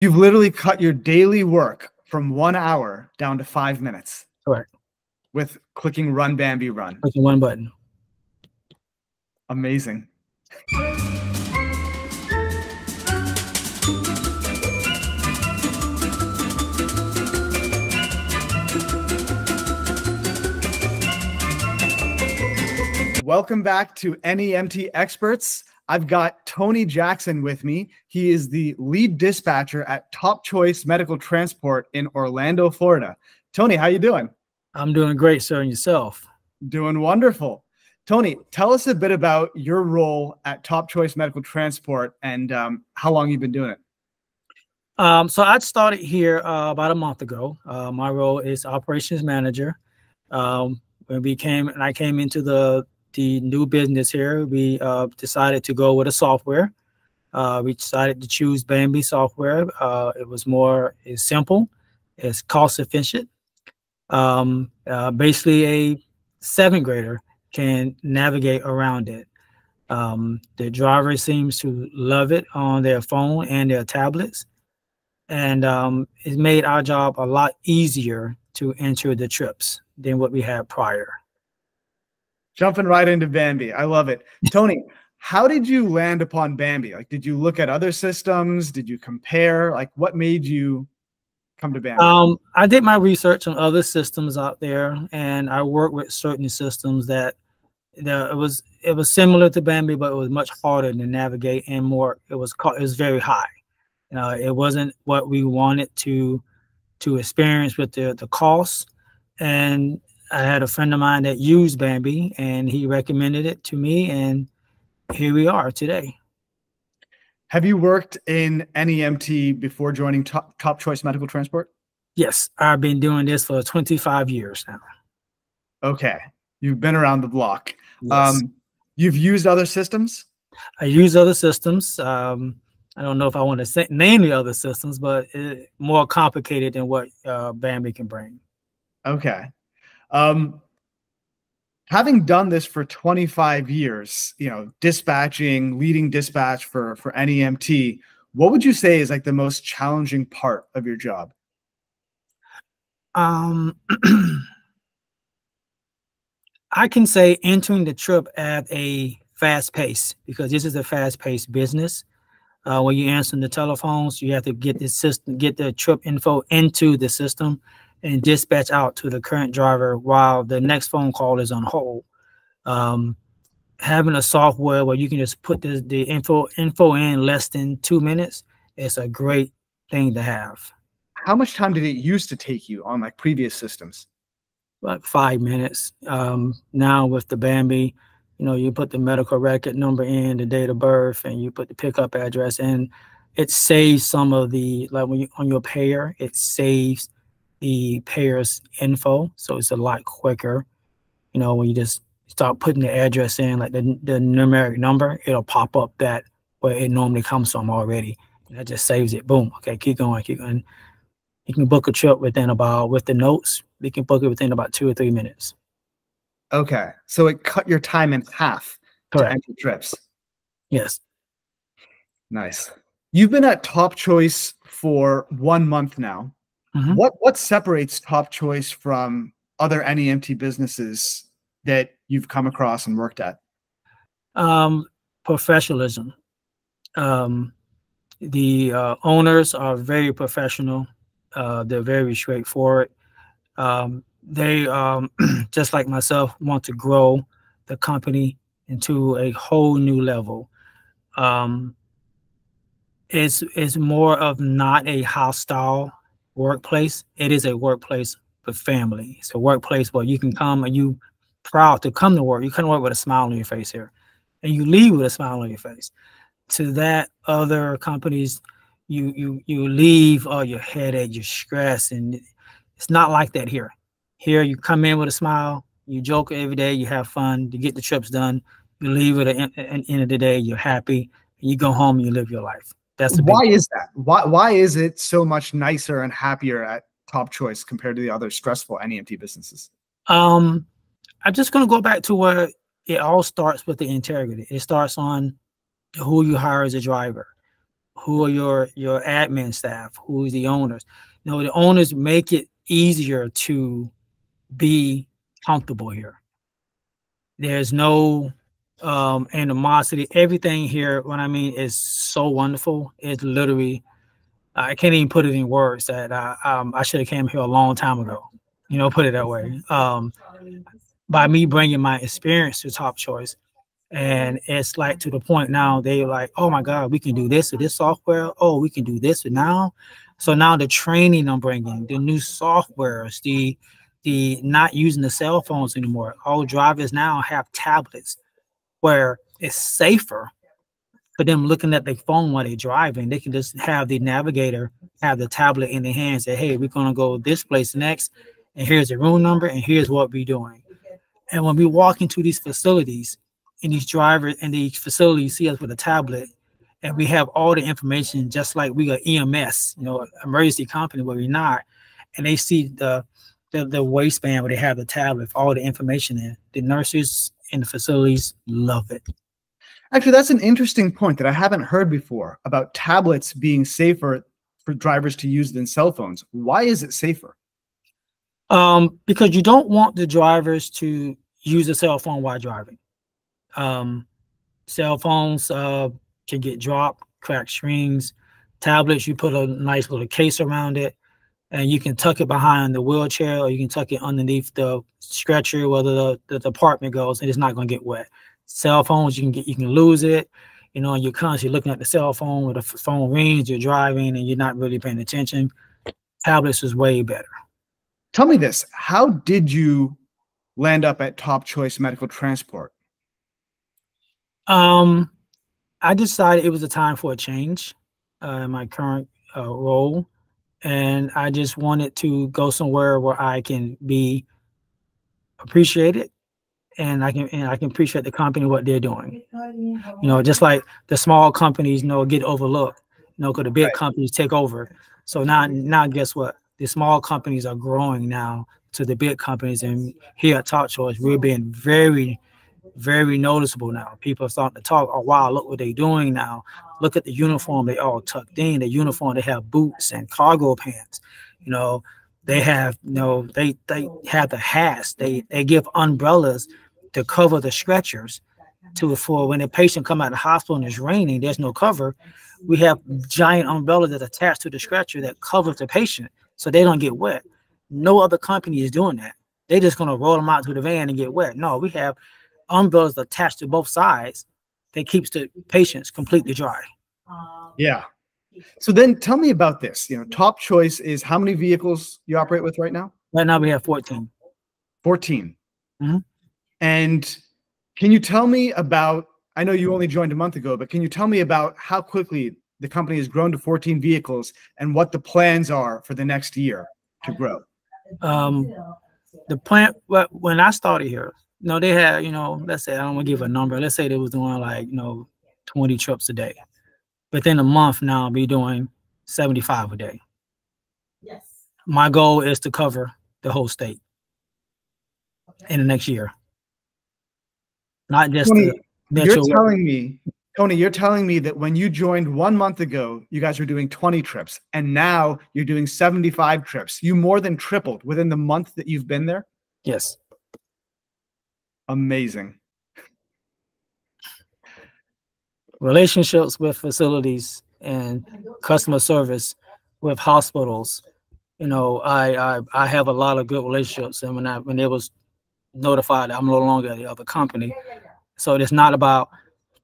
You've literally cut your daily work from 1 hour down to 5 minutes. Correct. With clicking Run Bambi Run. Clicking one button. Amazing. Welcome back to NEMT Experts. I've got Tony Jackson with me. He is the lead dispatcher at Top Choice Medical Transport in Orlando, Florida. Tony, how you doing? I'm doing great, sir. And yourself? Doing wonderful. Tony, tell us a bit about your role at Top Choice Medical Transport and how long you've been doing it. So I started here about a month ago. My role is operations manager. When I came into the new business here, we decided to go with a software. We decided to choose Bambi software. It's simple, it's cost efficient. Basically a 7th grader can navigate around it. The driver seems to love it on their phone and their tablets. And it made our job a lot easier to enter the trips than what we had prior. Jumping right into Bambi. I love it. Tony, how did you land upon Bambi? Like, did you look at other systems? Did you compare? Like, what made you come to Bambi? I did my research on other systems out there, and I worked with certain systems that it was similar to Bambi, but it was much harder to navigate and it was very high. It wasn't what we wanted to experience with the costs. And I had a friend of mine that used Bambi, and he recommended it to me, and here we are today. Have you worked in NEMT before joining Top Choice Medical Transport? Yes, I've been doing this for 25 years now. Okay, you've been around the block. Yes. You've used other systems? I use other systems. I don't know if I want to name the other systems, but it's more complicated than what Bambi can bring. Okay. Having done this for 25 years, leading dispatch for NEMT, what would you say is like the most challenging part of your job? I can say entering the trip at a fast pace, because this is a fast-paced business. When you answer the telephones, you have to get the trip info into the system and dispatch out to the current driver while the next phone call is on hold. Having a software where you can just put the info in less than 2 minutes is a great thing to have. How much time did it used to take you on like previous systems? About 5 minutes. Now with the Bambi, you put the medical record number in, the date of birth, and you put the pickup address in. It saves some of the, like when on your payer, it saves the payer's info, so it's a lot quicker. When you just start putting the address in, like the numeric number, it'll pop up that where it normally comes from already. That just saves it. Boom. Okay, keep going. You can book a trip with the notes. You can book it within about 2 or 3 minutes. Okay, so it cut your time in half. Correct. To enter trips. Yes. Nice. You've been at Top Choice for 1 month now. Mm-hmm. What separates Top Choice from other NEMT businesses that you've come across and worked at? Professionalism. The owners are very professional. They're very straightforward. They, just like myself, want to grow the company into a whole new level. It's more of not a hostile workplace. It is a workplace for family. It's a workplace where you can come and you proud to come to work. You come to work with a smile on your face here, and you leave with a smile on your face. To that, other companies, you leave all your headache, your stress, and it's not like that here. Here, you come in with a smile, you joke every day, you have fun, you get the trips done, you leave at the end of the day, you're happy, and you go home and you live your life. Why is that? Why is it so much nicer and happier at Top Choice compared to the other stressful NEMT businesses? I'm just going to go back to where it all starts with the integrity. It starts on who you hire as a driver, Who are your admin staff? Who's the owners? You know, the owners make it easier to be comfortable here. There's no animosity. Everything here, what I mean, is so wonderful. It's literally, I can't even put it in words that I should have came here a long time ago. You know, put it that way. By me bringing my experience to Top Choice, and it's like to the point now they're like, oh my God, we can do this with this software. Oh, we can do this with now. So now the training I'm bringing, the new softwares, the not using the cell phones anymore. All drivers now have tablets where it's safer for them looking at their phone while they're driving. They can just have the navigator have the tablet in their hands, say, hey, we're going to go this place next, and here's the room number, and here's what we're doing. And when we walk into these facilities, and these drivers and these facilities see us with a tablet, and we have all the information, just like we are EMS, you know, emergency company, where we're not, and they see the waistband where they have the tablet with all the information in. The nurses in the facilities love it. Actually, that's an interesting point that I haven't heard before about tablets being safer for drivers to use than cell phones. Why is it safer? Because you don't want the drivers to use a cell phone while driving. Cell phones can get dropped, cracked screens. Tablets, you put a nice little case around it, and you can tuck it behind the wheelchair, or you can tuck it underneath the stretcher where the department goes, and it's not going to get wet. Cell phones, you can lose it, you know, and you're constantly looking at the cell phone. When the phone rings, you're driving and you're not really paying attention. Tablets is way better. Tell me this: how did you land up at Top Choice Medical Transport? I decided it was a time for a change in my current role, and I just wanted to go somewhere where I can be appreciated, and I can appreciate the company, what they're doing. You know, just like the small companies, you know, get overlooked, you know, because the big companies take over. So now guess what? The small companies are growing now to the big companies, and here at Top Choice, we're being very, very noticeable now. People are starting to talk, oh wow, look what they're doing now. Look at the uniform, they all tucked in. The uniform, they have boots and cargo pants. You know, they have, you know, they have the hats. They give umbrellas to cover the stretchers for when a patient come out of the hospital and it's raining, there's no cover. We have giant umbrellas that attach to the stretcher that covers the patient so they don't get wet. No other company is doing that. They're just going to roll them out to the van and get wet. No, we have umbrellas attached to both sides that keeps the patients completely dry. Yeah. So then tell me about this. You know, Top Choice is how many vehicles you operate with right now? Right now we have 14. 14. Mm-hmm. And can you tell me about, I know you only joined a month ago, but can you tell me about how quickly the company has grown to 14 vehicles and what the plans are for the next year to grow? The plant, when I started here, you know, they had, you know, let's say, I don't want to give a number. Let's say they was doing like, you know, 20 trips a day. Within a month now, I'll be doing 75 a day. Yes. My goal is to cover the whole state in the next year. Not just Tony, you're telling me that when you joined 1 month ago, you guys were doing 20 trips, and now you're doing 75 trips. You more than tripled within the month that you've been there? Yes. Amazing. Relationships with facilities and customer service with hospitals. You know, I have a lot of good relationships, and when it was notified that I'm no longer at the other company, so it's not about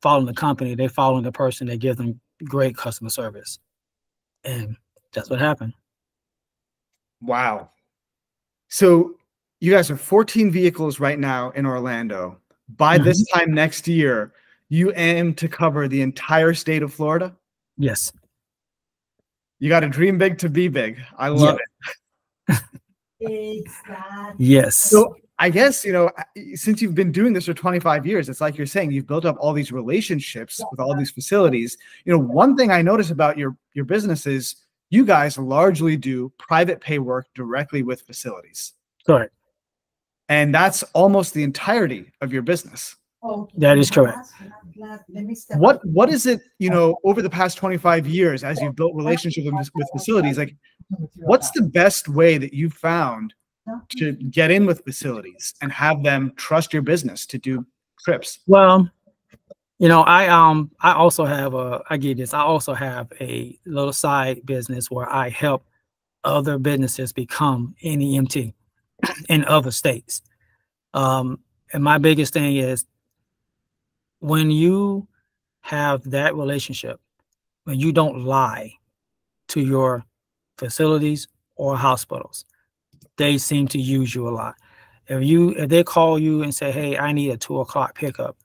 following the company; they're following the person that gives them great customer service, and that's what happened. Wow. So you guys have 14 vehicles right now in Orlando. By this time next year, you aim to cover the entire state of Florida? Yes. You got to dream big to be big. I love it. Exactly. Yes. So I guess, you know, since you've been doing this for 25 years, it's like you're saying, you've built up all these relationships with all these facilities. You know, one thing I notice about your business is you guys largely do private pay work directly with facilities. Correct. And that's almost the entirety of your business. That is correct. What is it, you know, over the past 25 years, as you've built relationships with facilities, like what's the best way that you found to get in with facilities and have them trust your business to do trips? Well, you know, I also have I also have a little side business where I help other businesses become NEMT in other states. And my biggest thing is when you have that relationship, when you don't lie to your facilities or hospitals, they seem to use you a lot. If they call you and say, hey, I need a 2 o'clock pickup,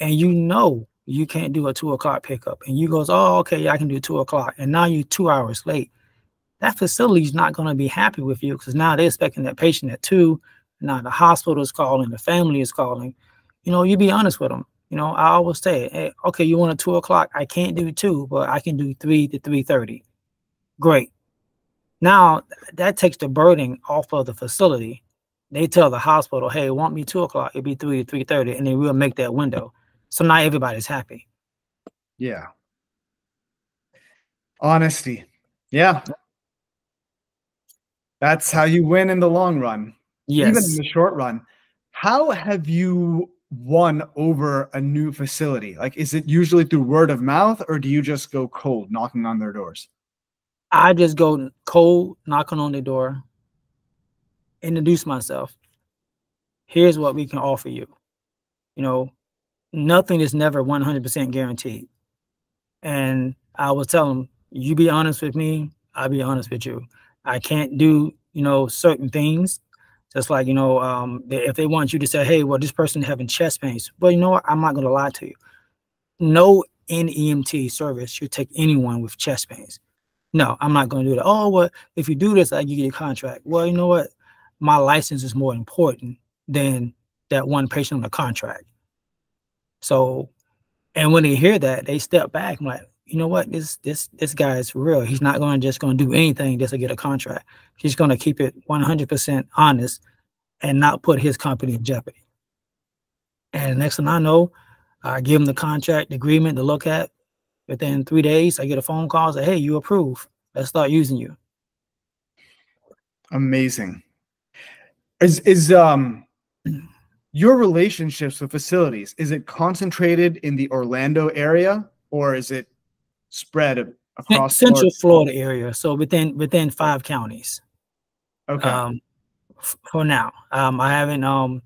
and you know you can't do a 2 o'clock pickup, and you goes, oh, okay, I can do 2 o'clock, and now you're 2 hours late, that facility is not going to be happy with you because now they're expecting that patient at 2. Now the hospital is calling, the family is calling. You know, you be honest with them. You know, I always say, hey, okay, you want a 2 o'clock? I can't do 2, but I can do 3 to 3:30. Great. Now that takes the burden off of the facility. They tell the hospital, hey, want me 2 o'clock, it'll be 3 to 3:30, and they will make that window. So now everybody's happy. Yeah. Honesty. Yeah. That's how you win in the long run. Yes. Even in the short run. How have you won over a new facility? Like, is it usually through word of mouth, or do you just go cold knocking on their doors? I just go cold, knocking on the door, introduce myself. Here's what we can offer you. You know, nothing is never 100% guaranteed. And I will tell them, you be honest with me, I'll be honest with you. I can't do, you know, certain things. Just like, you know, if they want you to say, hey, well, this person having chest pains. Well, you know what? I'm not going to lie to you. No NEMT service should take anyone with chest pains. No, I'm not going to do that. Oh, well, if you do this, I give you a contract. Well, you know what? My license is more important than that one patient on the contract. So, and when they hear that, they step back. I'm like, you know what? This guy is real. He's not just going to do anything just to get a contract. He's going to keep it 100% honest and not put his company in jeopardy. And next thing I know, I give him the contract agreement to look at. Within 3 days, I get a phone call, say, hey, you approve. Let's start using you. Amazing. Is your relationships with facilities, is it concentrated in the Orlando area, or is it spread across Central Florida area? So within 5 counties. Okay. For now, I haven't. I'm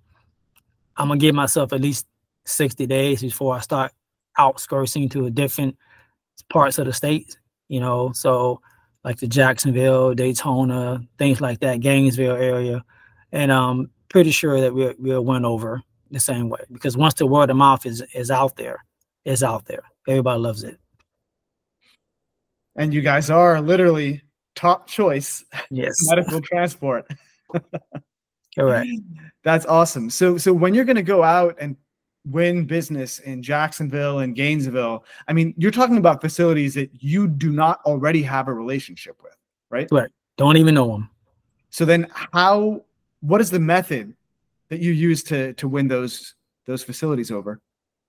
gonna give myself at least 60 days before I start outskirting to a different parts of the state. You know, so like the Jacksonville, Daytona, things like that, Gainesville area, and I'm pretty sure that we'll win over the same way, because once the word of mouth is out there, it's out there. Everybody loves it. And you guys are literally top choice. Yes. Medical transport. Correct. That's awesome. So when you're going to go out and win business in Jacksonville and Gainesville, I mean, you're talking about facilities that you do not already have a relationship with, right? Right. Don't even know them. So then what is the method that you use to win those facilities over?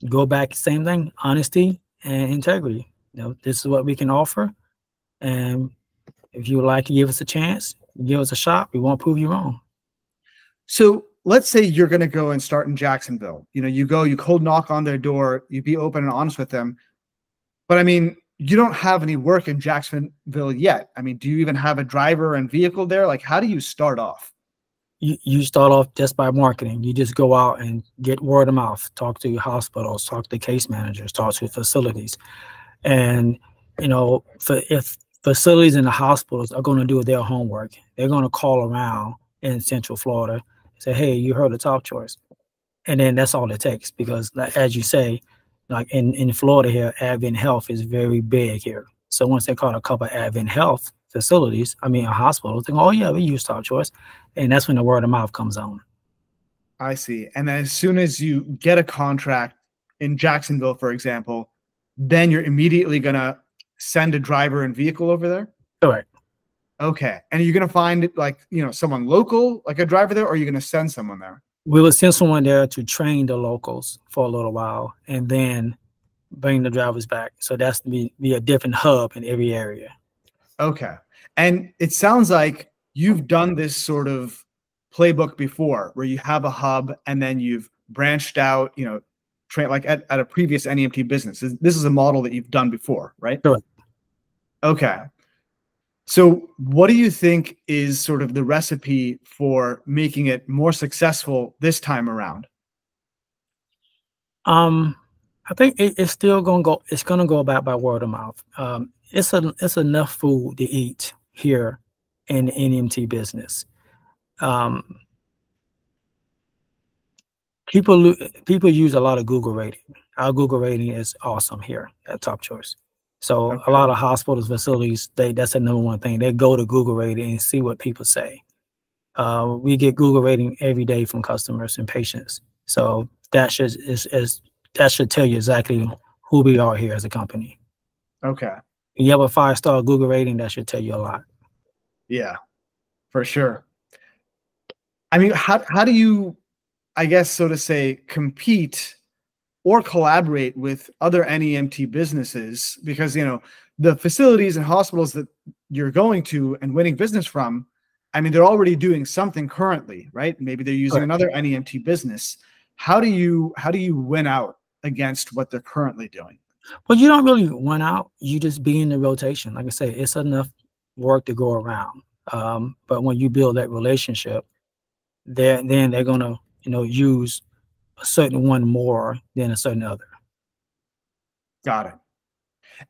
Go back, same thing, honesty and integrity. You know, this is what we can offer. And if you would like to give us a chance, give us a shot. We won't prove you wrong. So let's say you're going to go and start in Jacksonville. You know, you cold knock on their door, you be open and honest with them. But I mean, you don't have any work in Jacksonville yet. I mean, do you even have a driver and vehicle there? Like, how do you start off? You start off just by marketing. You just go out and get word of mouth, talk to hospitals, talk to case managers, talk to facilities. And, you know, if facilities and the hospitals are going to do their homework, they're going to call around in Central Florida, say, hey, you heard of Top Choice. And then that's all it takes, because as you say, like in Florida here, Advent Health is very big here. So once they call a couple of Advent Health facilities, hospitals, they go, oh yeah, we use Top Choice. And that's when the word of mouth comes on. I see. And then as soon as you get a contract in Jacksonville, for example, then you're immediately going to send a driver and vehicle over there? Correct. Okay. And are you going to find, like, you know, someone local, like a driver there, or are you going to send someone there? We would send someone there to train the locals for a little while and then bring the drivers back. So that's be a different hub in every area. Okay. And it sounds like you've done this sort of playbook before where you have a hub and then you've branched out, you know, train like at a previous NEMT business. This is a model that you've done before, right? Sure. Okay. So what do you think is sort of the recipe for making it more successful this time around? I think it's still it's gonna go about by word of mouth. It's enough food to eat here in the NEMT business. People use a lot of Google rating. Our Google rating is awesome here at Top Choice. So Okay. a lot of hospitals, facilities, that's the number one thing. They go to Google rating and see what people say. We get Google rating every day from customers and patients. So that should tell you exactly who we are here as a company. Okay. If you have a 5-star Google rating, that should tell you a lot. Yeah, for sure. I mean, how do you, I guess, so to say, compete or collaborate with other NEMT businesses? Because, you know, the facilities and hospitals that you're going to and winning business from, I mean, they're already doing something currently, right? Maybe they're using another NEMT business. How do you win out against what they're currently doing? Well, you don't really win out. You just be in the rotation. Like I say, it's enough work to go around. But when you build that relationship, then they're gonna, use a certain one more than a certain other. Got it.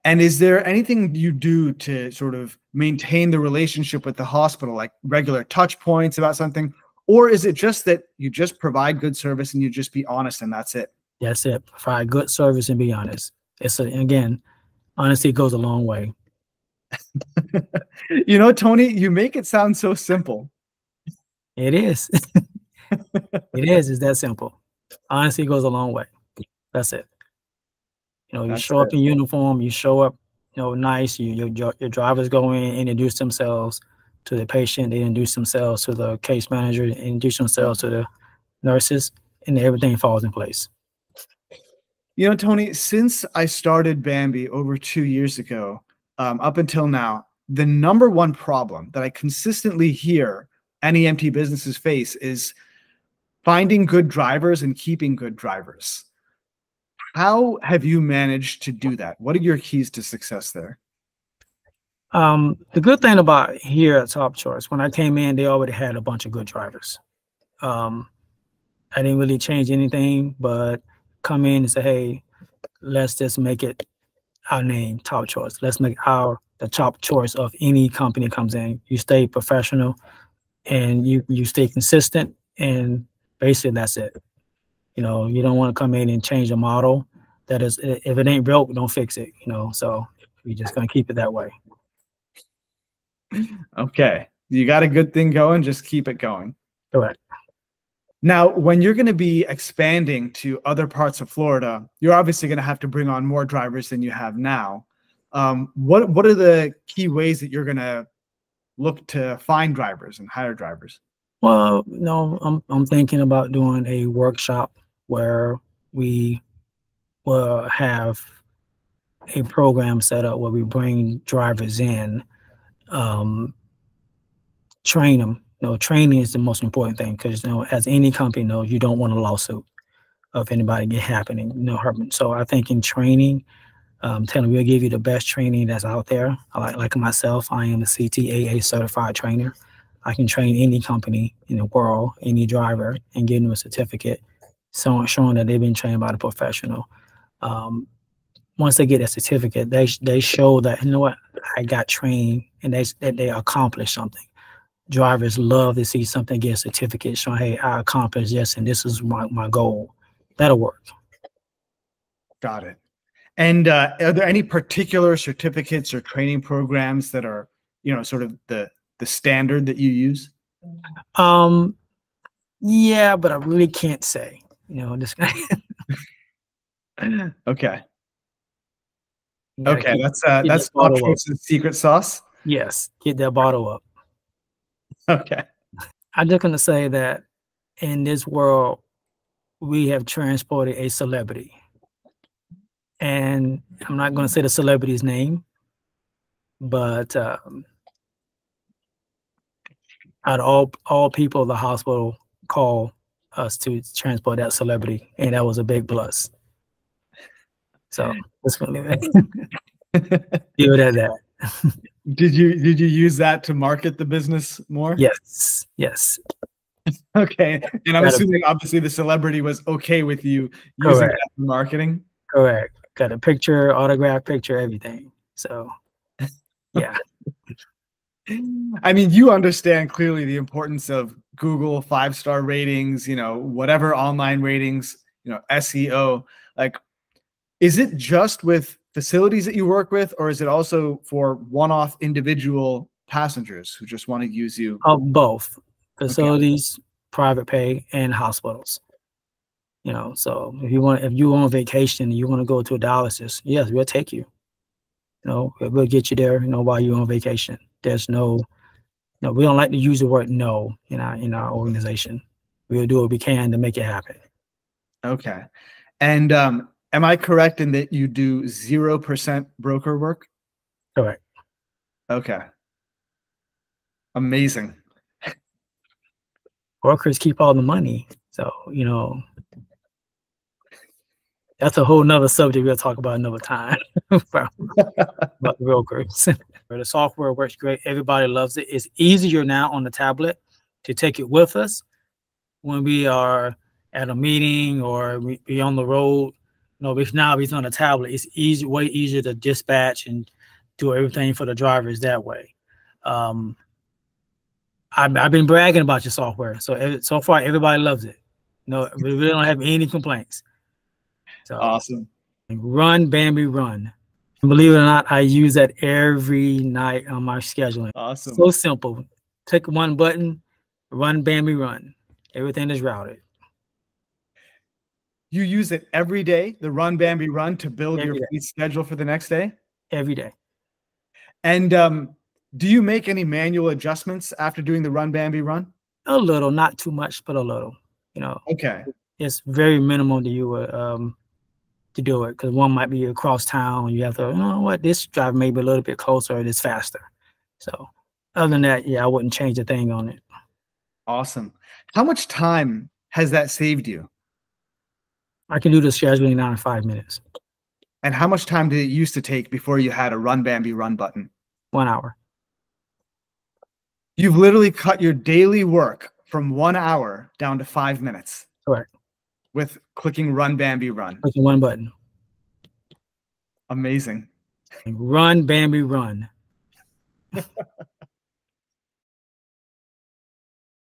And is there anything you do to sort of maintain the relationship with the hospital, like regular touch points about something? Or is it just that you just provide good service and you just be honest and that's it? That's it. Provide good service and be honest. Again, honesty goes a long way. You know, Tony, you make it sound so simple. It is. It is. It's that simple. Honesty goes a long way. That's it. You show up in uniform, you show up, nice. Your drivers go in, introduce themselves to the patient, they introduce themselves to the case manager, introduce themselves to the nurses, and everything falls in place. You know, Tony, since I started Bambi over 2 years ago, up until now, the number one problem that I consistently hear NEMT businesses face is finding good drivers and keeping good drivers. How have you managed to do that? What are your keys to success there? The good thing about here at Top Choice, when I came in, they already had a bunch of good drivers. I didn't really change anything, but come in and say, hey, let's just make it our name, Top Choice. Let's make the top choice of any company comes in. You stay professional and you stay consistent, and basically that's it. You don't want to come in and change a model. That is, if it ain't broke, don't fix it. So we're just gonna keep it that way. Okay, you got a good thing going, just keep it going. Correct. Now, when you're going to be expanding to other parts of Florida, you're obviously going to have to bring on more drivers than you have now. What are the key ways that you're going to look to find drivers and hire drivers? Well, I'm thinking about doing a workshop where we will have a program set up where we bring drivers in, train them. Training is the most important thing because, as any company knows, you don't want a lawsuit of anybody happening. So I think in training, tell them we'll give you the best training that's out there. Like myself, I am a CTAA certified trainer. I can train any company in the world, any driver, and give them a certificate, showing that they've been trained by the professional. Once they get a certificate, they show that, what, I got trained, and they accomplished something. Drivers love to see something, get a certificate showing, hey, I accomplished this, and this is my goal. That'll work. Got it. And are there any particular certificates or training programs that are, sort of the standard that you use? Yeah, but I really can't say. This guy. Okay. Okay, that's Top Choice's secret sauce. Yes, get that bottle up. Okay. I'm just gonna say that in this world, we have transported a celebrity. And I'm not going to say the celebrity's name, but out of all people, the hospital called us to transport that celebrity, and that was a big plus. So let's leave it at that. Did you use that to market the business more? Yes, yes. Okay, and I'm assuming obviously the celebrity was okay with you using that for marketing. Correct. Got a picture, autograph picture, everything. So, yeah. I mean, you understand clearly the importance of Google 5-star ratings, you know, whatever online ratings, you know, SEO. Like, is it just with facilities that you work with, or is it also for one-off individual passengers who just want to use you? Both facilities, private pay, and hospitals. You know, so if you on vacation and you want to go to a dialysis, yes, we'll take you. You know, we'll get you there, you know, while you're on vacation. There's no, we don't like to use the word no in our organization. We'll do what we can to make it happen. Okay. And am I correct in that you do 0% broker work? Correct. Okay. Amazing. Brokers keep all the money. So, you know, that's a whole nother subject we'll talk about another time about brokers. The software works great. Everybody loves it. It's easier now on the tablet to take it with us when we are at a meeting or we be on the road. You know, now he's on a tablet. It's way easier to dispatch and do everything for the drivers that way. I've been bragging about your software, so far everybody loves it. No, we really don't have any complaints. So awesome. Run, Bambi, Run. And believe it or not, I use that every night on my scheduling. Awesome. So simple. Click one button, run, Bambi, run. Everything is routed. You use it every day, the Run, Bambi, Run, to build your fleet schedule for the next day? Every day. And do you make any manual adjustments after doing the Run, Bambi, Run? A little, not too much, but a little. You know. Okay. It's very minimal to you to do it, because one might be across town. You have to, you know what, this drive may be a little bit closer, it's faster. So other than that, yeah, I wouldn't change a thing on it. Awesome. How much time has that saved you? I can do the scheduling now in 5 minutes. And how much time did it used to take before you had a Run, Bambi, Run button? 1 hour. You've literally cut your daily work from 1 hour down to 5 minutes. Correct. With clicking Run, Bambi, Run. Clicking one button. Amazing. Run, Bambi, Run.